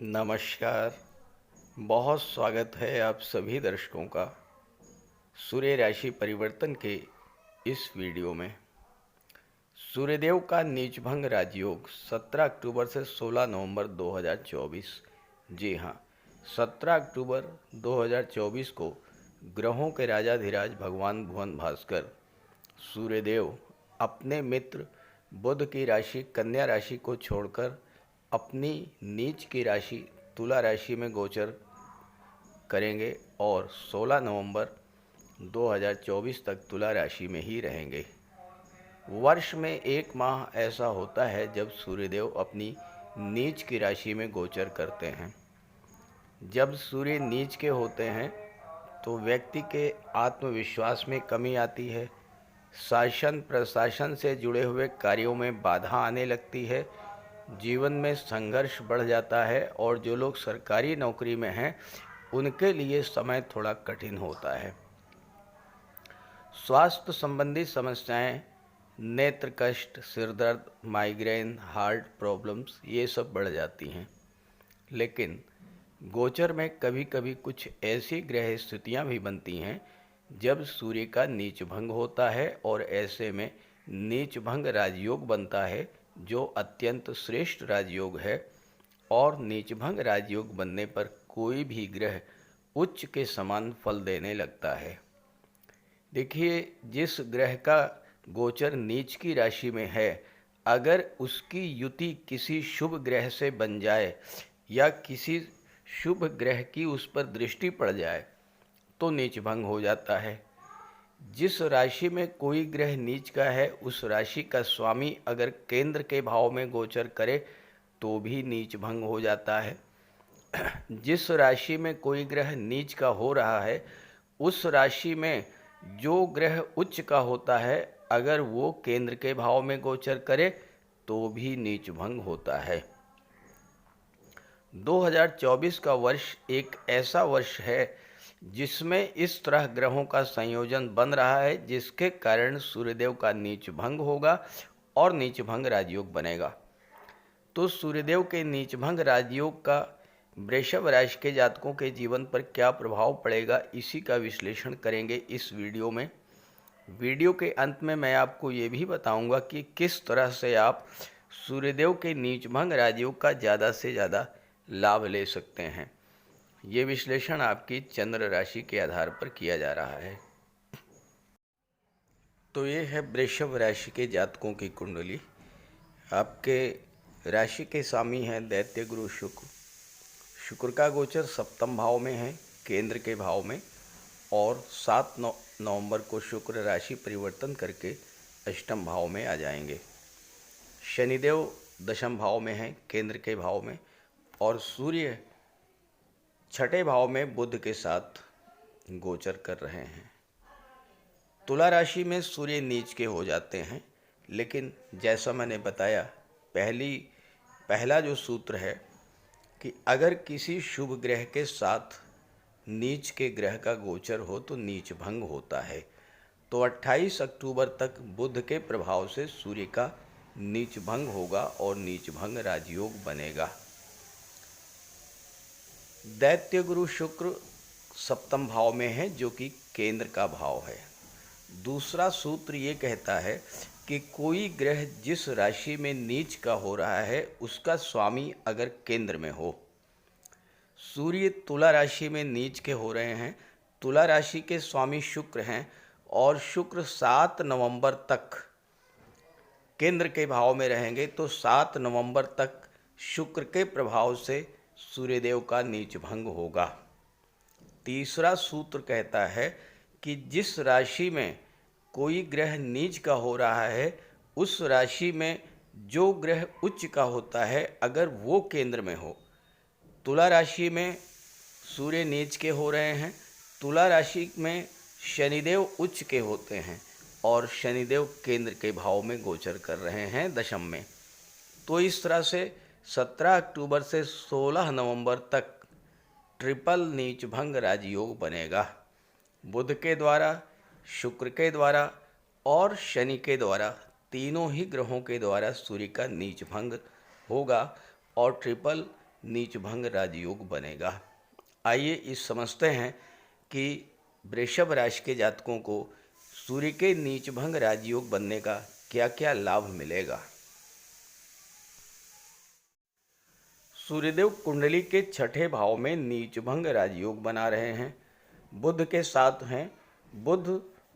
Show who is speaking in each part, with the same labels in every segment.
Speaker 1: नमस्कार। बहुत स्वागत है आप सभी दर्शकों का सूर्य राशि परिवर्तन के इस वीडियो में। सूर्यदेव का नीचभंग राजयोग 17 अक्टूबर से 16 नवंबर 2024। जी हाँ, 17 अक्टूबर 2024 को ग्रहों के राजाधिराज भगवान भुवन भास्कर सूर्यदेव अपने मित्र बुध की राशि कन्या राशि को छोड़कर अपनी नीच की राशि तुला राशि में गोचर करेंगे और 16 नवंबर 2024 तक तुला राशि में ही रहेंगे। वर्ष में एक माह ऐसा होता है जब सूर्यदेव अपनी नीच की राशि में गोचर करते हैं। जब सूर्य नीच के होते हैं तो व्यक्ति के आत्मविश्वास में कमी आती है, शासन प्रशासन से जुड़े हुए कार्यों में बाधा आने लगती है, जीवन में संघर्ष बढ़ जाता है और जो लोग सरकारी नौकरी में हैं उनके लिए समय थोड़ा कठिन होता है। स्वास्थ्य संबंधी समस्याएं, नेत्र कष्ट, सिर दर्द, माइग्रेन, हार्ट प्रॉब्लम्स ये सब बढ़ जाती हैं। लेकिन गोचर में कभी कभी कुछ ऐसी ग्रह स्थितियां भी बनती हैं जब सूर्य का नीचभंग होता है और ऐसे में नीचभंग राजयोग बनता है जो अत्यंत श्रेष्ठ राजयोग है। और नीचभंग राजयोग बनने पर कोई भी ग्रह उच्च के समान फल देने लगता है। देखिए, जिस ग्रह का गोचर नीच की राशि में है, अगर उसकी युति किसी शुभ ग्रह से बन जाए या किसी शुभ ग्रह की उस पर दृष्टि पड़ जाए तो नीचभंग हो जाता है। जिस राशि में कोई ग्रह नीच का है उस राशि का स्वामी अगर केंद्र के भाव में गोचर करे तो भी नीचभंग हो जाता है। जिस राशि में कोई ग्रह नीच का हो रहा है उस राशि में जो ग्रह उच्च का होता है अगर वो केंद्र के भाव में गोचर करे तो भी नीचभंग होता है। 2024 का वर्ष एक ऐसा वर्ष है जिसमें इस तरह ग्रहों का संयोजन बन रहा है जिसके कारण सूर्यदेव का नीचभंग होगा और नीचभंग राजयोग बनेगा। तो सूर्यदेव के नीचभंग राजयोग का वृषभ राशि के जातकों के जीवन पर क्या प्रभाव पड़ेगा, इसी का विश्लेषण करेंगे इस वीडियो में। वीडियो के अंत में मैं आपको ये भी बताऊंगा कि किस तरह से आप सूर्यदेव के नीचभंग राजयोग का ज़्यादा से ज़्यादा लाभ ले सकते हैं। ये विश्लेषण आपकी चंद्र राशि के आधार पर किया जा रहा है। तो ये है वृषभ राशि के जातकों की कुंडली। आपके राशि के स्वामी हैं दैत्य गुरु शुक्र। शुक्र का गोचर सप्तम भाव में है, केंद्र के भाव में, और 7 नवंबर को शुक्र राशि परिवर्तन करके अष्टम भाव में आ जाएंगे। शनिदेव दशम भाव में हैं, केंद्र के भाव में, और सूर्य छठे भाव में बुध के साथ गोचर कर रहे हैं। तुला राशि में सूर्य नीच के हो जाते हैं, लेकिन जैसा मैंने बताया पहला जो सूत्र है कि अगर किसी शुभ ग्रह के साथ नीच के ग्रह का गोचर हो तो नीच भंग होता है। तो 28 अक्टूबर तक बुध के प्रभाव से सूर्य का नीच भंग होगा और नीच भंग राजयोग बनेगा। दैत्य गुरु शुक्र सप्तम भाव में है जो कि केंद्र का भाव है। दूसरा सूत्र ये कहता है कि कोई ग्रह जिस राशि में नीच का हो रहा है उसका स्वामी अगर केंद्र में हो। सूर्य तुला राशि में नीच के हो रहे हैं, तुला राशि के स्वामी शुक्र हैं और शुक्र 7 नवंबर तक केंद्र के भाव में रहेंगे। तो 7 नवंबर तक शुक्र के प्रभाव से सूर्यदेव का नीच भंग होगा। तीसरा सूत्र कहता है कि जिस राशि में कोई ग्रह नीच का हो रहा है उस राशि में जो ग्रह उच्च का होता है अगर वो केंद्र में हो। तुला राशि में सूर्य नीच के हो रहे हैं, तुला राशि में शनिदेव उच्च के होते हैं और शनिदेव केंद्र के भाव में गोचर कर रहे हैं दशम में। तो इस तरह से 17 अक्टूबर से 16 नवंबर तक ट्रिपल नीचभंग राजयोग बनेगा। बुध के द्वारा, शुक्र के द्वारा और शनि के द्वारा, तीनों ही ग्रहों के द्वारा सूर्य का नीचभंग होगा और ट्रिपल नीच भंग राजयोग बनेगा। आइए इस समझते हैं कि वृषभ राशि के जातकों को सूर्य के नीच भंग राजयोग बनने का क्या क्या लाभ मिलेगा। सूर्यदेव कुंडली के छठे भाव में नीच भंग राजयोग बना रहे हैं, बुध के साथ हैं। बुध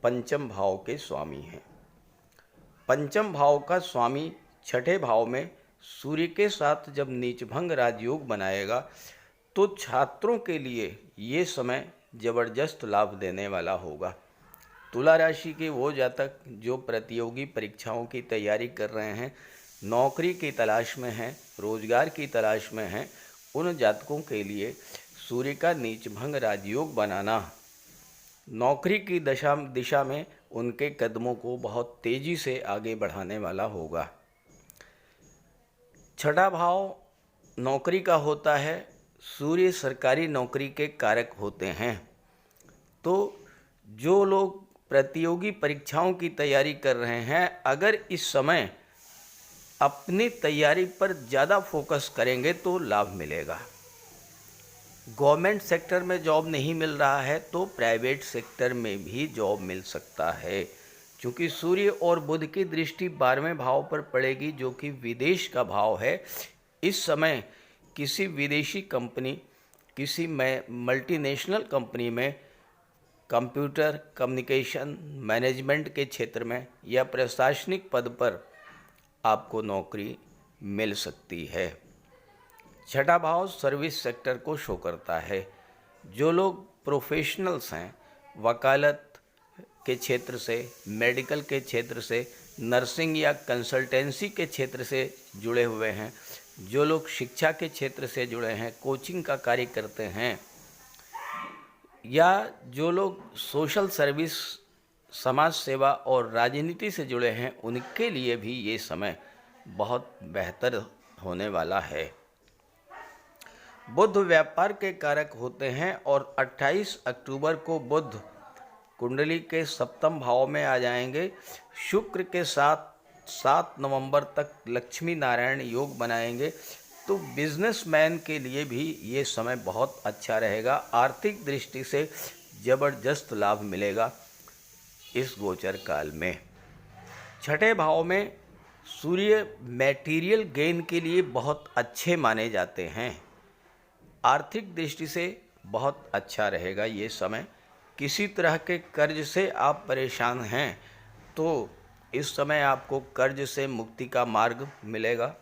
Speaker 1: पंचम भाव के स्वामी हैं। पंचम भाव का स्वामी छठे भाव में सूर्य के साथ जब नीच भंग राजयोग बनाएगा तो छात्रों के लिए ये समय जबरदस्त लाभ देने वाला होगा। तुला राशि के वो जातक जो प्रतियोगी परीक्षाओं की तैयारी कर रहे हैं, नौकरी की तलाश में हैं, रोजगार की तलाश में हैं, उन जातकों के लिए सूर्य का नीच भंग राजयोग बनाना नौकरी की दिशा में उनके कदमों को बहुत तेजी से आगे बढ़ाने वाला होगा। छठा भाव नौकरी का होता है। सूर्य सरकारी नौकरी के कारक होते हैं। तो जो लोग प्रतियोगी परीक्षाओं की तैयारी कर रहे हैं, अगर इस समय अपनी तैयारी पर ज़्यादा फोकस करेंगे तो लाभ मिलेगा। गवर्नमेंट सेक्टर में जॉब नहीं मिल रहा है तो प्राइवेट सेक्टर में भी जॉब मिल सकता है, क्योंकि सूर्य और बुध की दृष्टि 12वें भाव पर पड़ेगी जो कि विदेश का भाव है। इस समय किसी विदेशी कंपनी, किसी मल्टीनेशनल कंपनी में कंप्यूटर कम्युनिकेशन मैनेजमेंट के क्षेत्र में या प्रशासनिक पद पर आपको नौकरी मिल सकती है। छठा भाव सर्विस सेक्टर को शो करता है। जो लोग प्रोफेशनल्स हैं, वकालत के क्षेत्र से, मेडिकल के क्षेत्र से, नर्सिंग या कंसल्टेंसी के क्षेत्र से जुड़े हुए हैं, जो लोग शिक्षा के क्षेत्र से जुड़े हैं, कोचिंग का कार्य करते हैं, या जो लोग सोशल सर्विस, समाज सेवा और राजनीति से जुड़े हैं, उनके लिए भी ये समय बहुत बेहतर होने वाला है। बुध व्यापार के कारक होते हैं और 28 अक्टूबर को बुध कुंडली के सप्तम भाव में आ जाएंगे। शुक्र के साथ 7 नवंबर तक लक्ष्मी नारायण योग बनाएंगे। तो बिजनेसमैन के लिए भी ये समय बहुत अच्छा रहेगा। आर्थिक दृष्टि से जबरदस्त लाभ मिलेगा इस गोचर काल में। छठे भाव में सूर्य मैटीरियल गेन के लिए बहुत अच्छे माने जाते हैं। आर्थिक दृष्टि से बहुत अच्छा रहेगा ये समय। किसी तरह के कर्ज से आप परेशान हैं तो इस समय आपको कर्ज से मुक्ति का मार्ग मिलेगा।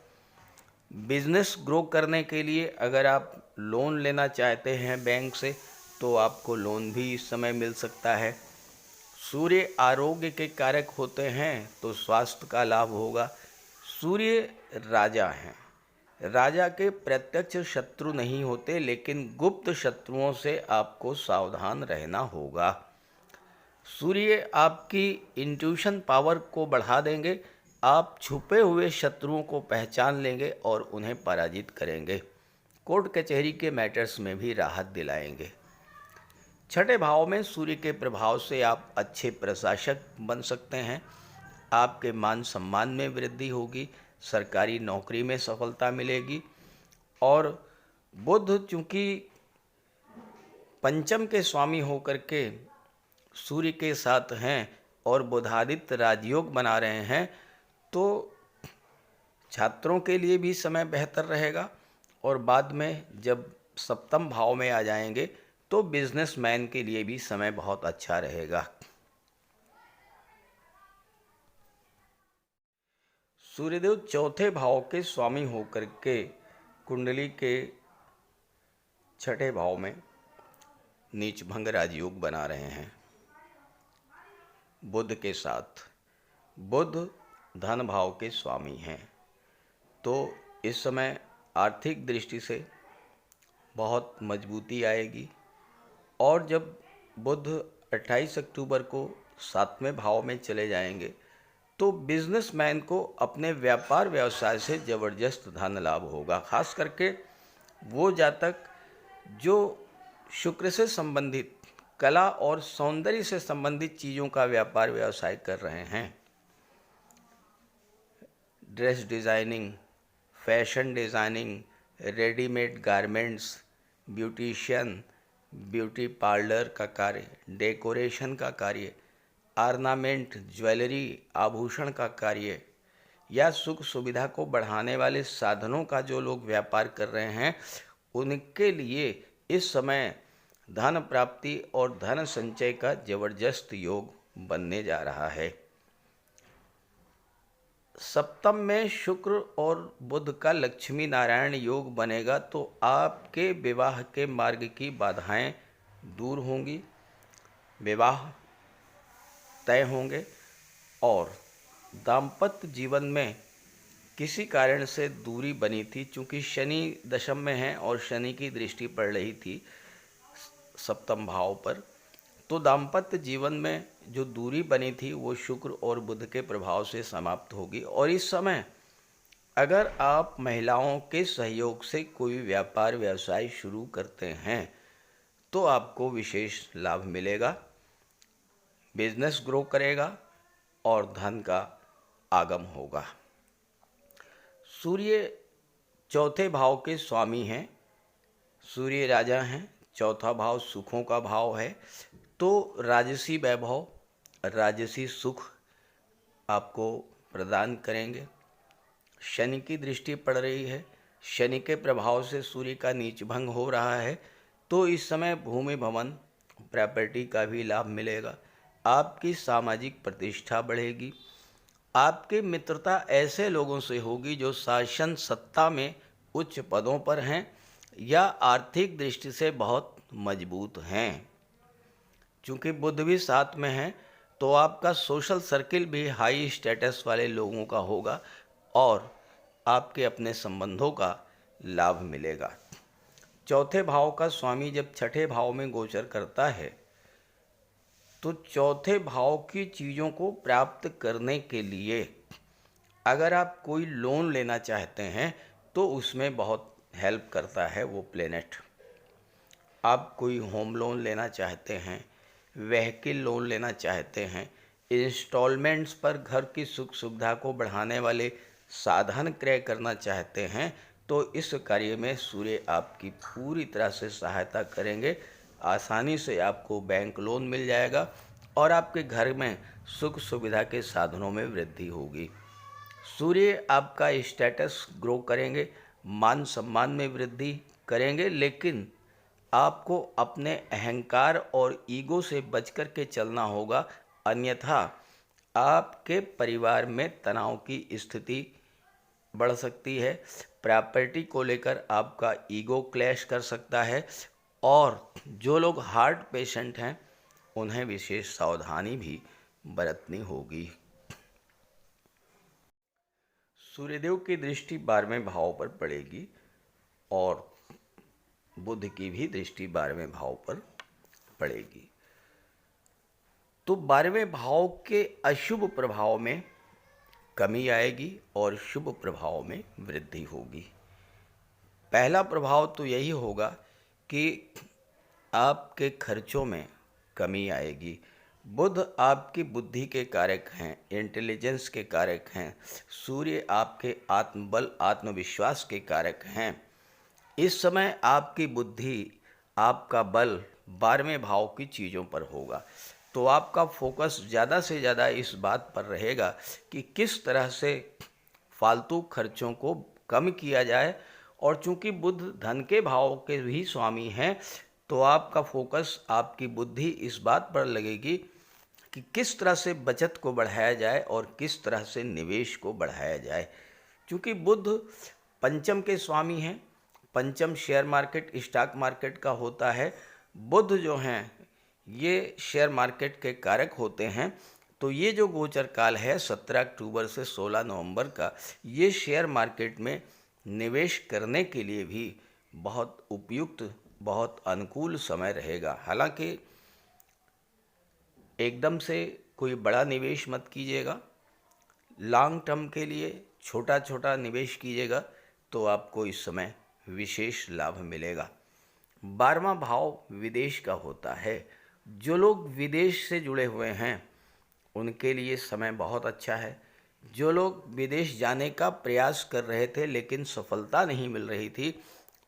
Speaker 1: बिजनेस ग्रो करने के लिए अगर आप लोन लेना चाहते हैं बैंक से तो आपको लोन भी इस समय मिल सकता है। सूर्य आरोग्य के कारक होते हैं तो स्वास्थ्य का लाभ होगा। सूर्य राजा हैं। राजा के प्रत्यक्ष शत्रु नहीं होते, लेकिन गुप्त शत्रुओं से आपको सावधान रहना होगा। सूर्य आपकी इंट्यूशन पावर को बढ़ा देंगे। आप छुपे हुए शत्रुओं को पहचान लेंगे और उन्हें पराजित करेंगे। कोर्ट कचहरी के मैटर्स में भी राहत दिलाएंगे। छठे भाव में सूर्य के प्रभाव से आप अच्छे प्रशासक बन सकते हैं। आपके मान सम्मान में वृद्धि होगी। सरकारी नौकरी में सफलता मिलेगी। और बुध चूँकि पंचम के स्वामी होकर के सूर्य के साथ हैं और बुधादित्य राजयोग बना रहे हैं, तो छात्रों के लिए भी समय बेहतर रहेगा। और बाद में जब सप्तम भाव में आ जाएंगे तो बिजनेसमैन के लिए भी समय बहुत अच्छा रहेगा। सूर्यदेव चौथे भाव के स्वामी होकर के कुंडली के छठे भाव में नीच भंग राजयोग बना रहे हैं बुध के साथ। बुध धन भाव के स्वामी हैं। तो इस समय आर्थिक दृष्टि से बहुत मजबूती आएगी। और जब बुध 28 अक्टूबर को 7वें भाव में चले जाएंगे तो बिजनेसमैन को अपने व्यापार व्यवसाय से ज़बरदस्त धन लाभ होगा। खास करके वो जातक जो शुक्र से संबंधित, कला और सौंदर्य से संबंधित चीज़ों का व्यापार व्यवसाय कर रहे हैं, dress designing, fashion designing, readymade garments, beautician, beauty parlour का कार्य, डेकोरेशन का कार्य, ऑर्नामेंट, ज्वेलरी, आभूषण का कार्य या सुख सुविधा को बढ़ाने वाले साधनों का जो लोग व्यापार कर रहे हैं, उनके लिए इस समय धन प्राप्ति और धन संचय का जबरदस्त योग बनने जा रहा है। सप्तम में शुक्र और बुध का लक्ष्मी नारायण योग बनेगा, तो आपके विवाह के मार्ग की बाधाएं दूर होंगी, विवाह तय होंगे और दाम्पत्य जीवन में किसी कारण से दूरी बनी थी, चूँकि शनि दशम में है और शनि की दृष्टि पड़ रही थी सप्तम भाव पर, तो दाम्पत्य जीवन में जो दूरी बनी थी वो शुक्र और बुध के प्रभाव से समाप्त होगी। और इस समय अगर आप महिलाओं के सहयोग से कोई व्यापार व्यवसाय शुरू करते हैं तो आपको विशेष लाभ मिलेगा, बिजनेस ग्रो करेगा और धन का आगम होगा। सूर्य चौथे भाव के स्वामी हैं, सूर्य राजा हैं, चौथा भाव सुखों का भाव है, तो राजसी वैभव, राजसी सुख आपको प्रदान करेंगे। शनि की दृष्टि पड़ रही है, शनि के प्रभाव से सूर्य का नीच भंग हो रहा है, तो इस समय भूमि भवन प्रॉपर्टी का भी लाभ मिलेगा। आपकी सामाजिक प्रतिष्ठा बढ़ेगी, आपकी मित्रता ऐसे लोगों से होगी जो शासन सत्ता में उच्च पदों पर हैं या आर्थिक दृष्टि से बहुत मजबूत हैं। चूँकि बुध भी साथ में है तो आपका सोशल सर्किल भी हाई स्टेटस वाले लोगों का होगा और आपके अपने संबंधों का लाभ मिलेगा। चौथे भाव का स्वामी जब छठे भाव में गोचर करता है तो चौथे भाव की चीज़ों को प्राप्त करने के लिए अगर आप कोई लोन लेना चाहते हैं तो उसमें बहुत हेल्प करता है वो प्लेनेट। आप कोई होम लोन लेना चाहते हैं, व्हीकल लोन लेना चाहते हैं, इंस्टॉलमेंट्स पर घर की सुख सुविधा को बढ़ाने वाले साधन क्रय करना चाहते हैं, तो इस कार्य में सूर्य आपकी पूरी तरह से सहायता करेंगे। आसानी से आपको बैंक लोन मिल जाएगा और आपके घर में सुख सुविधा के साधनों में वृद्धि होगी। सूर्य आपका स्टेटस ग्रो करेंगे, मान सम्मान में वृद्धि करेंगे, लेकिन आपको अपने अहंकार और ईगो से बचकर के चलना होगा, अन्यथा आपके परिवार में तनाव की स्थिति बढ़ सकती है। प्रॉपर्टी को लेकर आपका ईगो क्लैश कर सकता है और जो लोग हार्ट पेशेंट हैं उन्हें विशेष सावधानी भी बरतनी होगी। सूर्यदेव की दृष्टि 12वें भाव पर पड़ेगी और बुध की भी दृष्टि 12वें भाव पर पड़ेगी, तो 12वें भाव के अशुभ प्रभाव में कमी आएगी और शुभ प्रभाव में वृद्धि होगी। पहला प्रभाव तो यही होगा कि आपके खर्चों में कमी आएगी। बुध आपकी बुद्धि के कारक हैं, इंटेलिजेंस के कारक हैं, सूर्य आपके आत्मबल आत्मविश्वास के कारक हैं। इस समय आपकी बुद्धि, आपका बल 12वें भाव की चीज़ों पर होगा, तो आपका फोकस ज़्यादा से ज़्यादा इस बात पर रहेगा कि किस तरह से फालतू खर्चों को कम किया जाए। और चूंकि बुध धन के भाव के भी स्वामी हैं, तो आपका फोकस, आपकी बुद्धि इस बात पर लगेगी कि किस तरह से बचत को बढ़ाया जाए और किस तरह से निवेश को बढ़ाया जाए। क्योंकि बुध पंचम के स्वामी हैं, पंचम शेयर मार्केट स्टॉक मार्केट का होता है। बुध जो हैं ये शेयर मार्केट के कारक होते हैं, तो ये जो गोचर काल है 17 अक्टूबर से 16 नवंबर का, ये शेयर मार्केट में निवेश करने के लिए भी बहुत उपयुक्त, बहुत अनुकूल समय रहेगा। हालांकि एकदम से कोई बड़ा निवेश मत कीजिएगा, लॉन्ग टर्म के लिए छोटा छोटा निवेश कीजिएगा, तो आपको इस समय विशेष लाभ मिलेगा। 12वां भाव विदेश का होता है। जो लोग विदेश से जुड़े हुए हैं उनके लिए समय बहुत अच्छा है। जो लोग विदेश जाने का प्रयास कर रहे थे लेकिन सफलता नहीं मिल रही थी,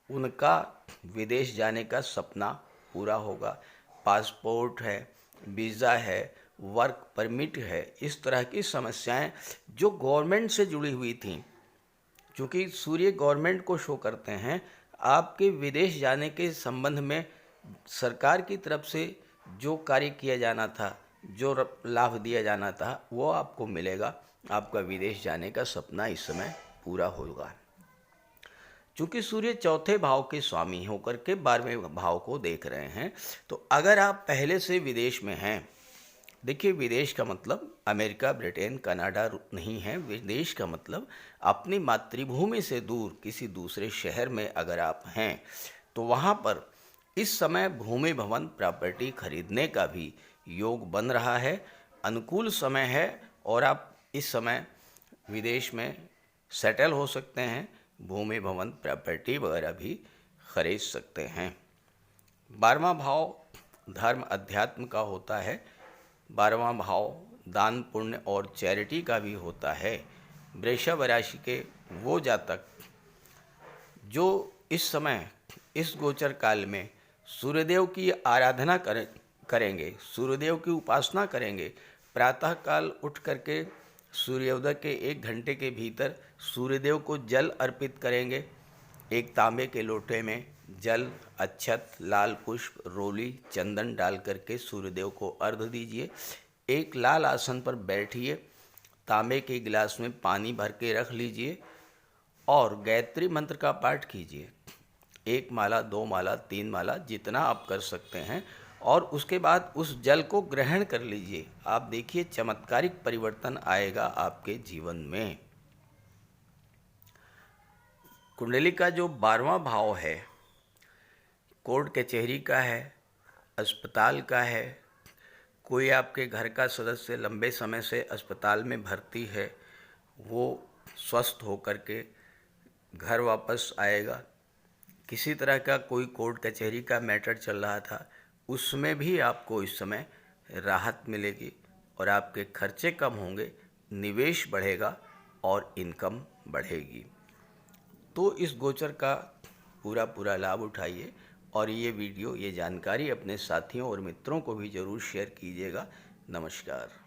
Speaker 1: उनका विदेश जाने का सपना पूरा होगा। पासपोर्ट है, वीज़ा है, वर्क परमिट है, इस तरह की समस्याएं जो गवर्नमेंट से जुड़ी हुई थी, क्योंकि सूर्य गवर्नमेंट को शो करते हैं, आपके विदेश जाने के संबंध में सरकार की तरफ से जो कार्य किया जाना था, जो लाभ दिया जाना था, वो आपको मिलेगा। आपका विदेश जाने का सपना इस समय पूरा होगा। चूँकि सूर्य चौथे भाव के स्वामी होकर के 12वें भाव को देख रहे हैं, तो अगर आप पहले से विदेश में हैं, देखिए विदेश का मतलब अमेरिका, ब्रिटेन, कनाडा नहीं है। विदेश का मतलब अपनी मातृभूमि से दूर किसी दूसरे शहर में अगर आप हैं, तो वहाँ पर इस समय भूमि भवन प्रॉपर्टी खरीदने का भी योग बन रहा है। अनुकूल समय है और आप इस समय विदेश में सेटल हो सकते हैं। भूमि भवन प्रॉपर्टी वगैरह भी खरीद सकते हैं। 12वां भाव धर्म अध्यात्म का होता है। 12वां भाव दान पुण्य और चैरिटी का भी होता है। वृषभ राशि के वो जातक जो इस समय इस गोचर काल में सूर्यदेव की आराधना करेंगे, सूर्यदेव की उपासना करेंगे, प्रातःकाल उठ करके सूर्योदय के 1 घंटे के भीतर सूर्यदेव को जल अर्पित करेंगे। एक तांबे के लोटे में जल, अक्षत, लाल पुष्प, रोली, चंदन डाल करके सूर्यदेव को अर्घ्य दीजिए। एक लाल आसन पर बैठिए, तांबे के गिलास में पानी भर के रख लीजिए और गायत्री मंत्र का पाठ कीजिए। 1 माला, 2 माला, 3 माला, जितना आप कर सकते हैं, और उसके बाद उस जल को ग्रहण कर लीजिए। आप देखिए चमत्कारिक परिवर्तन आएगा आपके जीवन में। कुंडली का जो 12वां भाव है, कोर्ट कचहरी का है, अस्पताल का है। कोई आपके घर का सदस्य लंबे समय से अस्पताल में भर्ती है, वो स्वस्थ होकर के घर वापस आएगा। किसी तरह का कोई कोर्ट कचहरी का मैटर चल रहा था, उसमें भी आपको इस समय राहत मिलेगी और आपके खर्चे कम होंगे, निवेश बढ़ेगा और इनकम बढ़ेगी। तो इस गोचर का पूरा लाभ उठाइए और ये वीडियो, ये जानकारी अपने साथियों और मित्रों को भी ज़रूर शेयर कीजिएगा। नमस्कार।